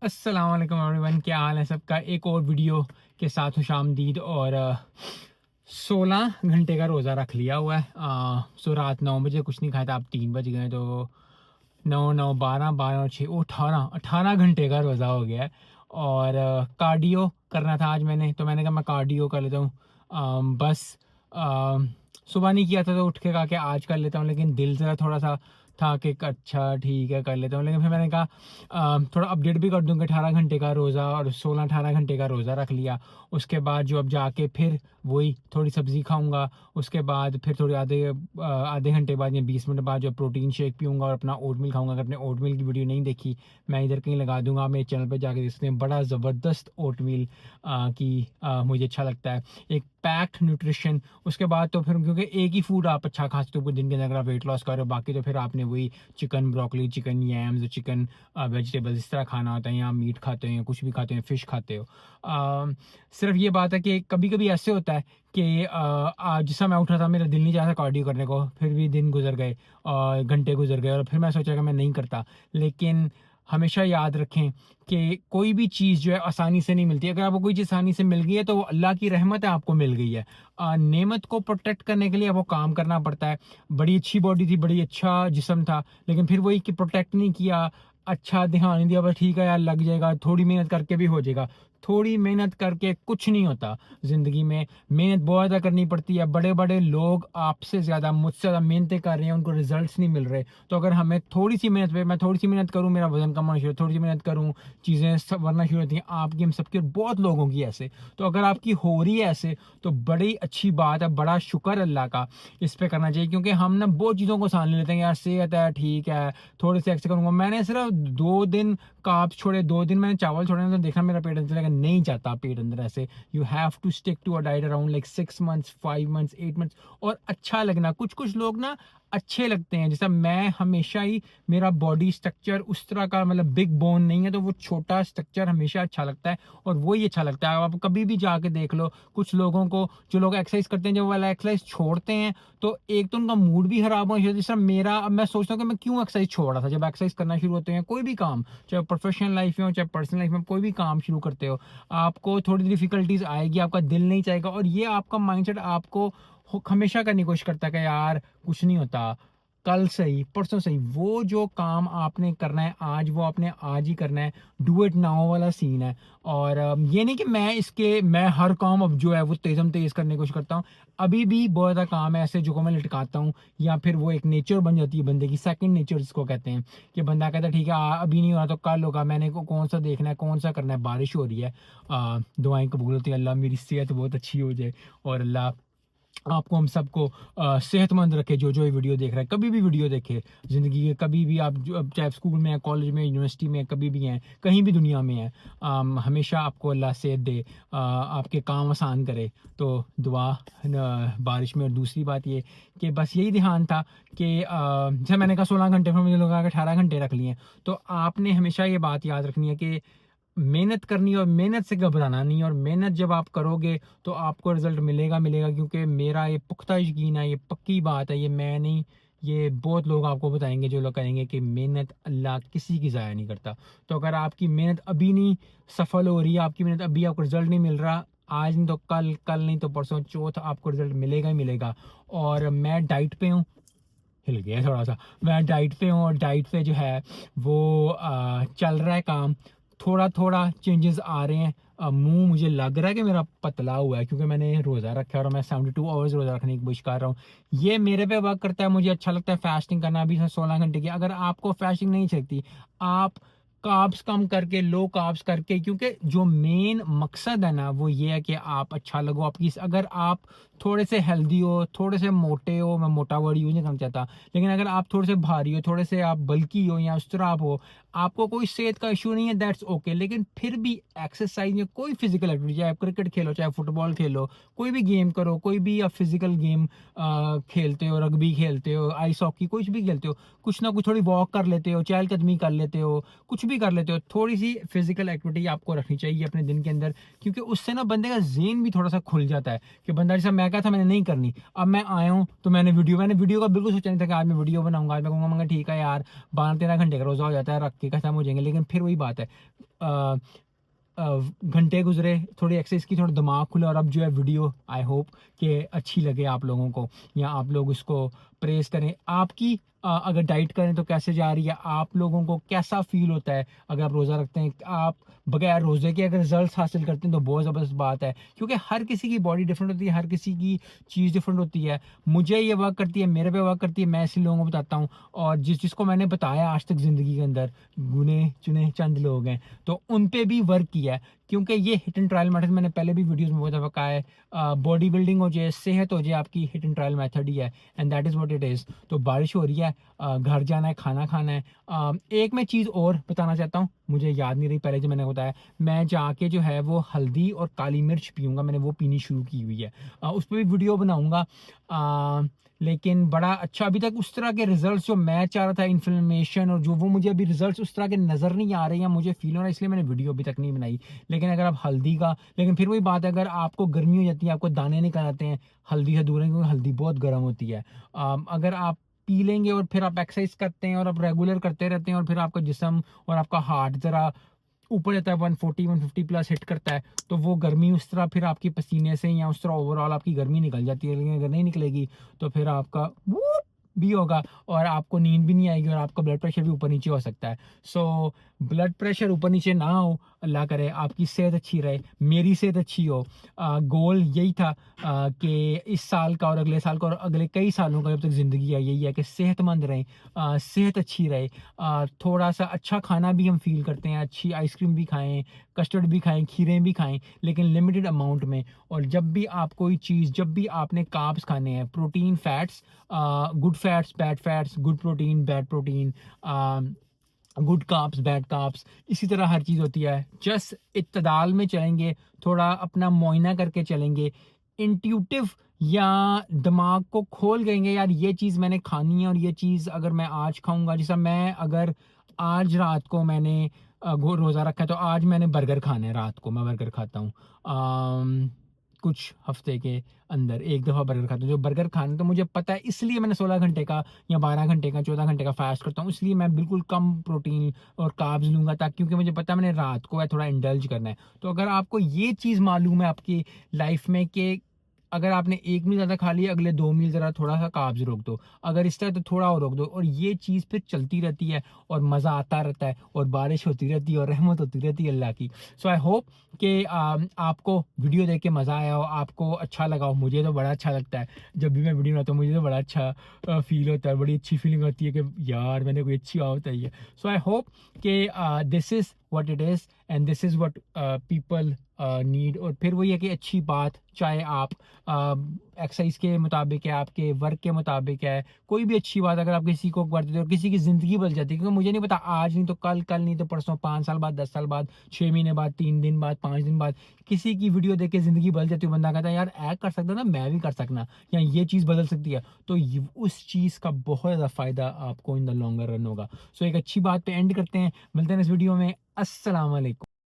अस्सलाम वालेकुम एवरीवन, क्या हाल है सबका। एक और वीडियो के साथ खुशामदीद। और 16 घंटे का रोज़ा रख लिया हुआ है। सो रात 9 बजे कुछ नहीं खाया था, अब 3 बज गए तो 9 9 12 12 और 6 वो 18 घंटे का रोज़ा हो गया है। और कार्डियो करना था आज मैंने, तो मैंने कहा मैं कार्डियो कर लेता हूँ। बस सुबह नहीं किया था तो उठ के कहा कि आज कर लेता हूँ, लेकिन दिल ज़रा थोड़ा सा था कि अच्छा ठीक है कर लेता हूँ। लेकिन फिर मैंने कहा थोड़ा अपडेट भी कर दूँगा। 18 घंटे का रोज़ा और 16 18 घंटे का रोज़ा रख लिया। उसके बाद जो अब जाके फिर वही थोड़ी सब्ज़ी खाऊंगा। उसके बाद फिर थोड़ी आधे घंटे बाद या 20 मिनट बाद जो प्रोटीन शेक पीऊँगा और अपना ओट मिल खाऊंगा। अगर आपने ओट मिल की वीडियो नहीं देखी, मैं इधर कहीं लगा दूंगा, मेरे चैनल पर जाके देख सकते हैं। बड़ा ज़बरदस्त ओट मिल की मुझे अच्छा लगता है। एक पैक्ड न्यूट्रिशन। उसके बाद तो फिर क्योंकि एक ही फूड आप अच्छा खा सकते हो पूरे दिन के अंदर अगर आप वेट लॉस कर रहे हो, बाकी तो फिर आपने वही chicken broccoli, chicken yams, chicken vegetables इस तरह खाना होता है, या मीट खाते हो या कुछ भी खाते हो, फिश खाते हो। सिर्फ ये बात है कि कभी कभी ऐसे होता है कि आज जिस समय मैं उठा था मेरा दिल नहीं चाह था कार्डियो करने को, फिर भी दिन गुजर गए और घंटे गुजर गए और फिर मैं सोचा कि मैं नहीं करता। लेकिन हमेशा याद रखें कि कोई भी चीज़ जो है आसानी से नहीं मिलती। अगर आपको कोई चीज़ आसानी से मिल गई है तो वो अल्लाह की रहमत है, आपको मिल गई है। नेमत को प्रोटेक्ट करने के लिए आपको काम करना पड़ता है। बड़ी अच्छी बॉडी थी, बड़ी अच्छा जिस्म था, लेकिन फिर वही कि प्रोटेक्ट नहीं किया, अच्छा ध्यान नहीं दिया, बस ठीक है यार लग जाएगा, थोड़ी मेहनत करके भी हो जाएगा। थोड़ी मेहनत करके कुछ नहीं होता ज़िंदगी में। मेहनत बहुत ज़्यादा करनी पड़ती है। बड़े बड़े लोग आपसे ज़्यादा, मुझसे ज़्यादा मेहनतें कर रहे हैं, उनको रिजल्ट्स नहीं मिल रहे। तो अगर हमें थोड़ी सी मेहनत पे, मैं थोड़ी सी मेहनत करूँ मेरा वजन कम होना शुरू, थोड़ी सी मेहनत करूँ चीज़ें सब बनना शुरू होती हैं। आपकी, हम सबकी और बहुत लोगों की ऐसे। तो अगर आपकी हो रही है ऐसे तो बड़ी अच्छी बात है, बड़ा शुक्र अल्लाह का इस पे करना चाहिए। क्योंकि हम ना बहुत चीज़ों को सान लेते हैं, यार सेहत है ठीक है थोड़े से एक्स करूँगा। मैंने सिर्फ 2 दिन कार्ब्स छोड़े, 2 दिन मैंने चावल छोड़े ना, तो देखा मेरा पेट अंदर नहीं जाता पेट अंदर ऐसे। You have to stick to a diet around like 6 months, 5 months, 8 months. और अच्छा लगना, कुछ कुछ लोग ना अच्छे लगते हैं। जैसा मैं हमेशा ही, मेरा बॉडी स्ट्रक्चर उस तरह का, मतलब बिग बोन नहीं है, तो वो छोटा स्ट्रक्चर हमेशा अच्छा लगता है और वही अच्छा लगता है। आप कभी भी जाके देख लो कुछ लोगों को, जो लोग एक्सरसाइज करते हैं, जब वाला एक्सरसाइज छोड़ते हैं तो एक तो उनका मूड भी खराब हो जाता है। जैसा मेरा, अब मैं सोचता हूँ कि मैं क्यों एक्सरसाइज छोड़ रहा था। जब एक्सरसाइज करना शुरू होते हैं, कोई भी काम, चाहे प्रोफेशनल लाइफ में हो चाहे पर्सनल लाइफ में, कोई भी काम शुरू करते हो, आपको थोड़ी डिफिकल्टीज आएगी, आपका दिल नहीं चाहेगा, और ये आपका माइंडसेट आपको हमेशा करने की कोशिश करता है कि यार कुछ नहीं होता, कल सही परसों सही। वो जो काम आपने करना है आज, वो आपने आज ही करना है। डू इट नाउ वाला सीन है। और ये नहीं कि मैं हर काम अब जो है वो तेज़म तेज़ करने की कोशिश करता हूँ। अभी भी बहुत ज़्यादा काम है ऐसे जो को मैं लटकाता हूँ, या फिर वो एक नेचर बन जाती है बंदे की, सेकंड नेचर जिसको कहते हैं। कि बंदा कहता है ठीक है अभी नहीं हो रहा तो कल होगा, मैंने को कौन सा देखना है, कौन सा करना है। बारिश हो रही है, दुआएं कबूल होती है, अल्लाह मेरी सेहत बहुत अच्छी हो जाए और अल्लाह आपको, हम सबको सेहतमंद रखे। जो जो ये वीडियो देख रहा है, कभी भी वीडियो देखे ज़िंदगी के, कभी भी आप जो, अब चाहे स्कूल में है, कॉलेज में, यूनिवर्सिटी में, कभी भी हैं, कहीं भी दुनिया में है, हमेशा आपको अल्लाह सेहत दे, आपके काम आसान करे। तो दुआ बारिश में। और दूसरी बात ये कि बस यही ध्यान था कि जैसे मैंने कहा 16 घंटे, फिर मुझे लगा कि 18 घंटे रख लिए। तो आपने हमेशा ये बात याद रखनी है कि मेहनत करनी है और मेहनत से घबराना नहीं। और मेहनत जब आप करोगे तो आपको रिजल्ट मिलेगा मिलेगा। क्योंकि मेरा ये पुख्ता यकीन है, ये पक्की बात है, ये मैं नहीं, ये बहुत लोग आपको बताएंगे जो लोग कहेंगे कि मेहनत अल्लाह किसी की ज़ाया नहीं करता। तो अगर आपकी मेहनत अभी नहीं सफल हो रही है, आपकी मेहनत अभी आपको रिजल्ट नहीं मिल रहा, आज नहीं तो कल, कल नहीं तो परसों चौथ आपको रिजल्ट मिलेगा ही मिलेगा। और मैं डाइट पे हूँ, हिल गया थोड़ा सा, मैं डाइट पे हूँ और डाइट पे जो है वो चल रहा है काम। थोड़ा थोड़ा चेंजेस आ रहे हैं। मुंह मुझे लग रहा है कि मेरा पतला हुआ है क्योंकि मैंने रोज़ा रखा है और मैं 72 आवर्स रोज़ा रखने की कोशिश कर रहा हूँ। ये मेरे पे वर्क करता है, मुझे अच्छा लगता है फास्टिंग करना अभी से 16 घंटे की। अगर आपको फास्टिंग नहीं सकती, आप कार्ब्स कम करके, लो कार्ब्स करके, क्योंकि जो मेन मकसद है ना वो ये है कि आप अच्छा लगो आपकी। अगर आप थोड़े से हेल्दी हो, थोड़े से मोटे हो, मैं मोटा वर्ड यूज नहीं करना चाहता, लेकिन अगर आप थोड़े से भारी हो, थोड़े से आप बल्की हो या उस तरह आप हो, आपको कोई सेहत का इशू नहीं है, दैट्स ओके। लेकिन फिर भी एक्सरसाइज या कोई फिजिकल एक्टिविटी, चाहे आप क्रिकेट खेलो, चाहे फुटबॉल खेलो, कोई भी गेम करो, कोई भी आप फिजिकल गेम खेलते हो, रग्बी खेलते हो, आइस हॉकी, कुछ भी खेलते हो, कुछ ना कुछ थोड़ी वॉक कर लेते हो, चहलकदमी कर लेते हो, कुछ भी कर लेते हो, थोड़ी सी फिजिकल एक्टिविटी आपको रखनी चाहिए अपने दिन के अंदर। क्योंकि उससे ना बंदे का जेन भी थोड़ा सा खुल जाता है। कि बंदा, जैसा मैं कहा था मैंने नहीं करनी, अब मैं आया हूँ तो मैंने वीडियो का बिल्कुल सोचा नहीं था कि आज मैं वीडियो बनाऊंगा। आज मैं कहूँगा मगर ठीक है यार 12 13 घंटे का रोज़ा हो जाता है, रख के खत्म हो जाएंगे। लेकिन फिर वही बात है, घंटे गुजरे, थोड़ी एक्सरसाइज की, थोड़ा दिमाग खुला, और अब जो है वीडियो आई होप कि अच्छी लगे आप लोगों को, या आप लोग उसको प्रेस करें। आपकी अगर डाइट करें तो कैसे जा रही है, आप लोगों को कैसा फील होता है अगर आप रोज़ा रखते हैं, आप बगैर रोज़े के अगर रिजल्ट हासिल करते हैं तो बहुत ज़बरदस्त बात है, क्योंकि हर किसी की बॉडी डिफरेंट होती है, हर किसी की चीज़ डिफरेंट होती है। मुझे ये वर्क करती है, मेरे पे वर्क करती है, मैं ऐसे लोगों को बताता हूँ, और जिसको मैंने बताया आज तक ज़िंदगी के अंदर गुने चुने चंद लोग हैं, तो उन पे भी वर्क किया है, क्योंकि ये हिट एंड ट्रायल मेथड मैंने पहले भी वीडियोस में बहुत दफ़ा कहा है। बॉडी बिल्डिंग हो जाए, सेहत हो जाए, आपकी हिट एंड ट्रायल मेथड ही है, and that is what it is. तो बारिश हो रही है, घर जाना है, खाना खाना है। एक मैं चीज़ और बताना चाहता हूँ, मुझे याद नहीं रही पहले जो मैंने बताया, मैं जाके जो है वो हल्दी और काली मिर्च पीऊँगा, मैंने वो पीनी शुरू की हुई है। उस पे भी वीडियो बनाऊँगा। लेकिन बड़ा अच्छा अभी तक उस तरह के रिजल्ट्स जो मैं चाह रहा था, इन्फ्लेमेशन और जो वो मुझे अभी रिजल्ट्स उस तरह के नज़र नहीं आ रहे हैं, मुझे फील हो रहा है, इसलिए मैंने वीडियो अभी तक नहीं बनाई। लेकिन अगर आप हल्दी का, लेकिन फिर वही बात है, अगर आपको गर्मी हो जाती है, आपको दाने निकल आते हैं, हल्दी से दूर रहें, क्योंकि हल्दी बहुत गर्म होती है। अगर आप पी लेंगे और फिर आप एक्सरसाइज करते हैं और आप रेगुलर करते रहते हैं, और फिर आपका जिस्म और आपका हार्ट ज़रा ऊपर जाता है, 140 150 प्लस हिट करता है, तो वो गर्मी उस तरह फिर आपकी पसीने से या उस तरह ओवरऑल आपकी गर्मी निकल जाती है। लेकिन अगर नहीं निकलेगी तो फिर आपका वूप भी होगा, और आपको नींद भी नहीं आएगी, और आपका ब्लड प्रेशर भी ऊपर नीचे हो सकता है। सो ब्लड प्रेशर ऊपर नीचे ना हो, अल्लाह करे आपकी सेहत अच्छी रहे, मेरी सेहत अच्छी हो। गोल यही था कि इस साल का और अगले साल का और अगले कई सालों का जब तक ज़िंदगी है, यही है कि सेहतमंद रहें, सेहत अच्छी रहे। थोड़ा सा अच्छा खाना भी हम फील करते हैं, अच्छी आइसक्रीम भी खाएं, कस्टर्ड भी खाएं, खीरें भी खाएं, लेकिन लिमिटेड अमाउंट में। और जब भी आप कोई चीज़, जब भी आपने कार्ब्स खाने हैं, protein fats, good fats bad fats, good protein bad protein, good carbs bad carbs, इसी तरह हर चीज़ होती है। जस्ट इत्तदाल में चलेंगे, थोड़ा अपना मुआयना करके चलेंगे, इंट्यूटिव या दिमाग को खोल गएंगे, यार ये चीज़ मैंने खानी है, और ये चीज़ अगर मैं आज खाऊंगा, जैसा मैं अगर आज रात को मैंने रोज़ा रखा है, तो आज मैंने बर्गर खाना है, रात को मैं बर्गर खाता हूँ। कुछ हफ्ते के अंदर एक दफ़ा बर्गर खाता हूँ, जो बर्गर खाना, तो मुझे पता है, इसलिए मैंने 16 घंटे का या 12 घंटे का, 14 घंटे का फास्ट करता हूँ, इसलिए मैं बिल्कुल कम प्रोटीन और कार्ब्स लूँगा, ताकि, क्योंकि मुझे पता है मैंने रात को है थोड़ा इंडल्ज करना है। तो अगर आपको ये चीज़ मालूम है आपकी लाइफ में कि अगर आपने एक मील ज़्यादा खा लिया, अगले 2 मील ज़रा थोड़ा-सा कार्ब्स रोक दो, अगर इस तरह तो थोड़ा और रोक दो, और ये चीज़ फिर चलती रहती है, और मज़ा आता रहता है, और बारिश होती रहती है, और रहमत होती रहती है अल्लाह की। सो आई होप कि आपको वीडियो देख के मज़ा आया हो, आपको अच्छा लगा हो। मुझे तो बड़ा अच्छा लगता है, जब भी मैं वीडियो बनाता हूँ मुझे तो बड़ा अच्छा फ़ील होता है, बड़ी अच्छी फीलिंग होती है कि यार मैंने कोई अच्छी बात बताई है। सो आई होप कि this is what it is, and this is what people need. और फिर वही है कि अच्छी बात, चाहे आप एक्सरसाइज के मुताबिक है, आपके वर्क के मुताबिक है, कोई भी अच्छी बात अगर आप किसी को कर देते हो और किसी की ज़िंदगी बदल जाती है, क्योंकि मुझे नहीं पता आज नहीं तो कल, कल नहीं तो परसों, 5 साल बाद, 10 साल बाद, 6 महीने बाद, 3 दिन बाद, 5 दिन बाद, किसी की वीडियो देख के ज़िंदगी बदल जाती है। बंदा कहता है यार ऐ कर सकता ना, मैं भी कर सकना, या ये चीज़ बदल सकती है, तो उस चीज़ का बहुत ज़्यादा फ़ायदा आपको इन द लॉन्गर रन होगा। सो एक अच्छी बात पे एंड करते हैं, मिलते हैं इस वीडियो में। अस्सलाम वालेकुम।